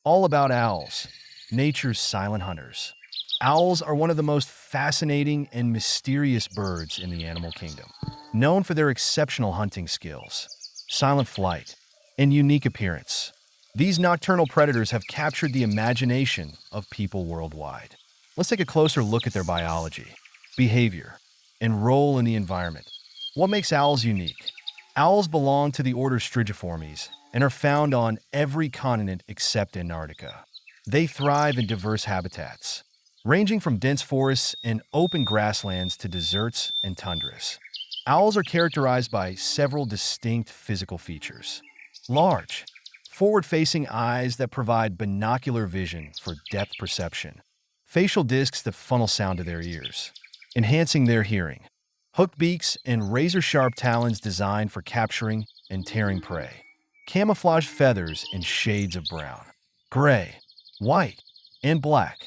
All about owls, nature's silent hunters. Owls are one of the most fascinating and mysterious birds in the animal kingdom, known for their exceptional hunting skills, silent flight, and unique appearance. These nocturnal predators have captured the imagination of people worldwide. Let's take a closer look at their biology, behavior, and role in the environment. What makes owls unique? Owls belong to the order Strigiformes and are found on every continent except Antarctica. They thrive in diverse habitats, ranging from dense forests and open grasslands to deserts and tundras. Owls are characterized by several distinct physical features. Large, forward-facing eyes that provide binocular vision for depth perception. Facial discs that funnel sound to their ears, enhancing their hearing. Hooked beaks and razor-sharp talons designed for capturing and tearing prey. Camouflage feathers in shades of brown, gray, white, and black,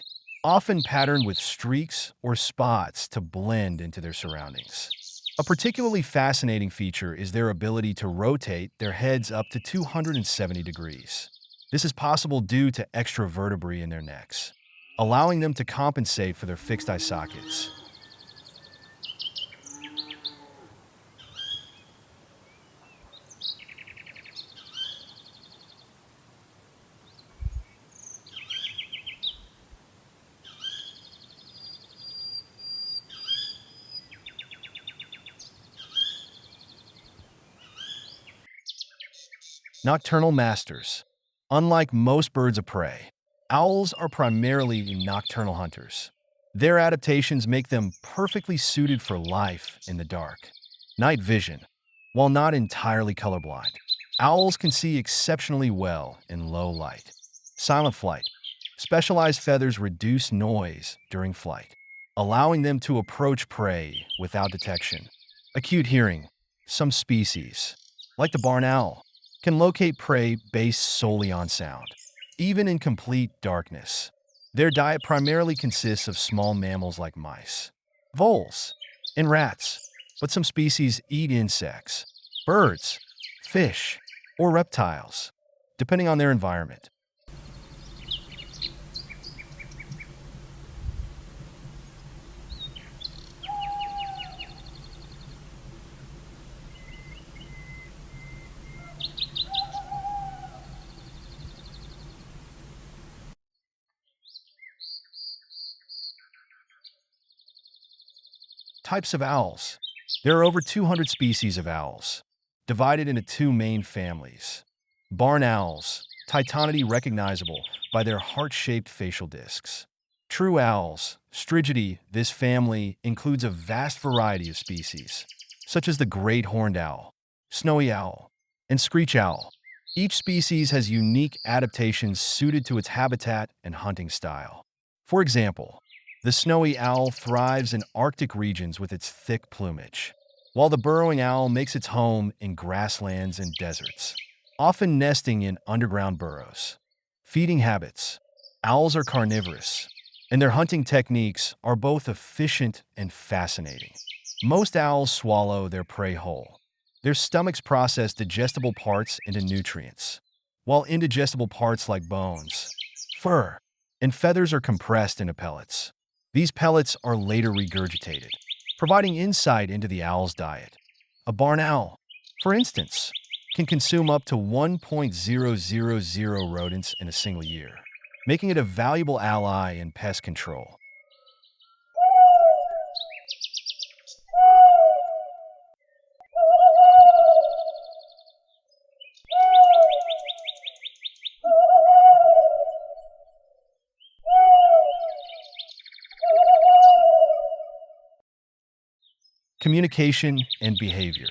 often patterned with streaks or spots to blend into their surroundings. A particularly fascinating feature is their ability to rotate their heads up to 270 degrees. This is possible due to extra vertebrae in their necks, allowing them to compensate for their fixed eye sockets. Nocturnal masters. Unlike most birds of prey, owls are primarily nocturnal hunters. Their adaptations make them perfectly suited for life in the dark. Night vision. While not entirely colorblind, owls can see exceptionally well in low light. Silent flight. Specialized feathers reduce noise during flight, allowing them to approach prey without detection. Acute hearing. Some species, like the barn owl, can locate prey based solely on sound, even in complete darkness. Their diet primarily consists of small mammals like mice, voles, and rats, but some species eat insects, birds, fish, or reptiles, depending on their environment. Types of owls. There are over 200 species of owls, divided into two main families. Barn owls, Titanidae recognizable by their heart-shaped facial discs. True owls, Strigidae. This family includes a vast variety of species, such as the great horned owl, snowy owl, and screech owl. Each species has unique adaptations suited to its habitat and hunting style. For example, the snowy owl thrives in Arctic regions with its thick plumage, while the burrowing owl makes its home in grasslands and deserts, often nesting in underground burrows. Feeding habits. Owls are carnivorous, and their hunting techniques are both efficient and fascinating. Most owls swallow their prey whole. Their stomachs process digestible parts into nutrients, while indigestible parts like bones, fur, and feathers are compressed into pellets. These pellets are later regurgitated, providing insight into the owl's diet. A barn owl, for instance, can consume up to 1.000 rodents in a single year, making it a valuable ally in pest control. Communication and behavior.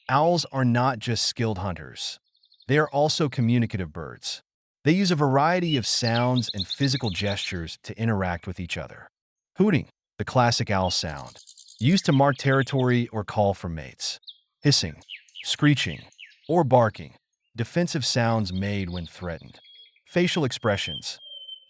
Owls are not just skilled hunters. They are also communicative birds. They use a variety of sounds and physical gestures to interact with each other. Hooting, the classic owl sound, used to mark territory or call for mates. Hissing, screeching, or barking, defensive sounds made when threatened. Facial expressions.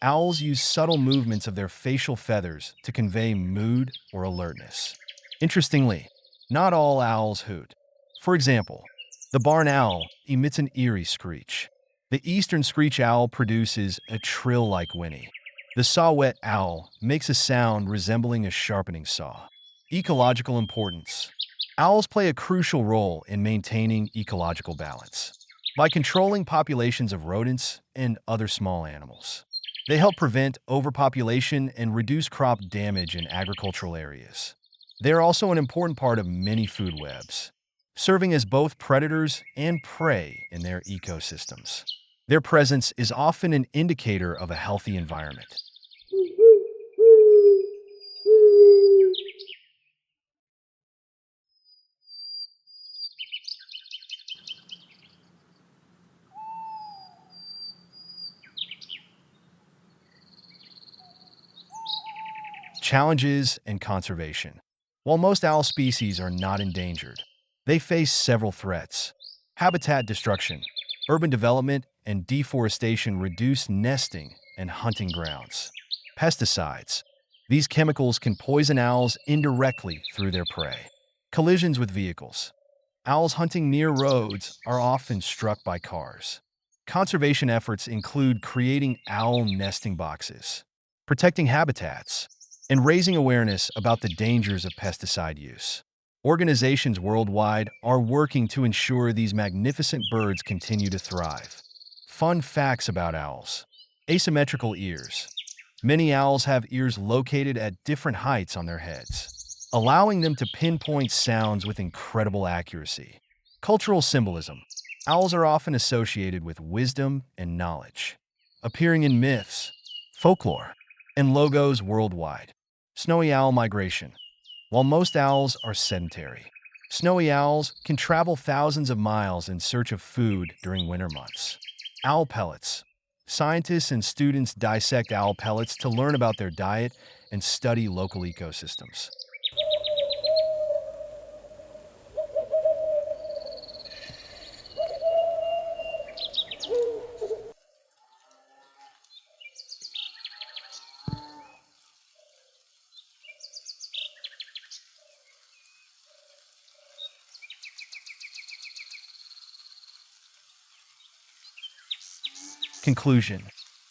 Owls use subtle movements of their facial feathers to convey mood or alertness. Interestingly, not all owls hoot. For example, the barn owl emits an eerie screech, The eastern screech owl produces a trill-like whinny. The saw-whet owl makes a sound resembling a sharpening saw. Ecological importance. Owls play a crucial role in maintaining ecological balance by controlling populations of rodents and other small animals. They help prevent overpopulation and reduce crop damage in agricultural areas. They are also an important part of many food webs, serving as both predators and prey in their ecosystems. Their presence is often an indicator of a healthy environment. Challenges and conservation. While most owl species are not endangered, they face several threats. Habitat destruction, urban development, and deforestation reduce nesting and hunting grounds. Pesticides. These chemicals can poison owls indirectly through their prey. Collisions with vehicles. Owls hunting near roads are often struck by cars. Conservation efforts include creating owl nesting boxes, protecting habitats, and raising awareness about the dangers of pesticide use. Organizations worldwide are working to ensure these magnificent birds continue to thrive. Fun facts about owls. Asymmetrical ears. Many owls have ears located at different heights on their heads, allowing them to pinpoint sounds with incredible accuracy. Cultural symbolism. Owls are often associated with wisdom and knowledge, appearing in myths, folklore, and logos worldwide. Snowy owl migration. While most owls are sedentary, snowy owls can travel thousands of miles in search of food during winter months. Owl pellets. Scientists and students dissect owl pellets to learn about their diet and study local ecosystems. Conclusion.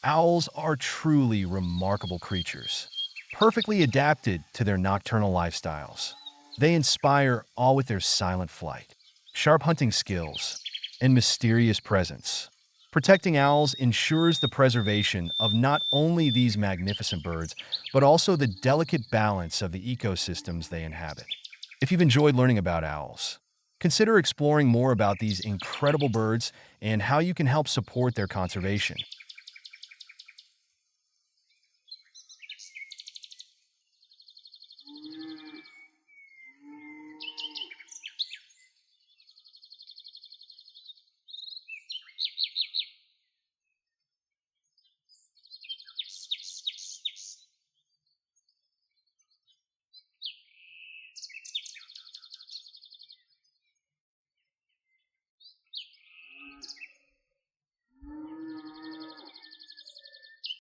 Owls are truly remarkable creatures, perfectly adapted to their nocturnal lifestyles. They inspire awe with their silent flight, sharp hunting skills, and mysterious presence. Protecting owls ensures the preservation of not only these magnificent birds, but also the delicate balance of the ecosystems they inhabit. If you've enjoyed learning about owls, consider exploring more about these incredible birds and how you can help support their conservation.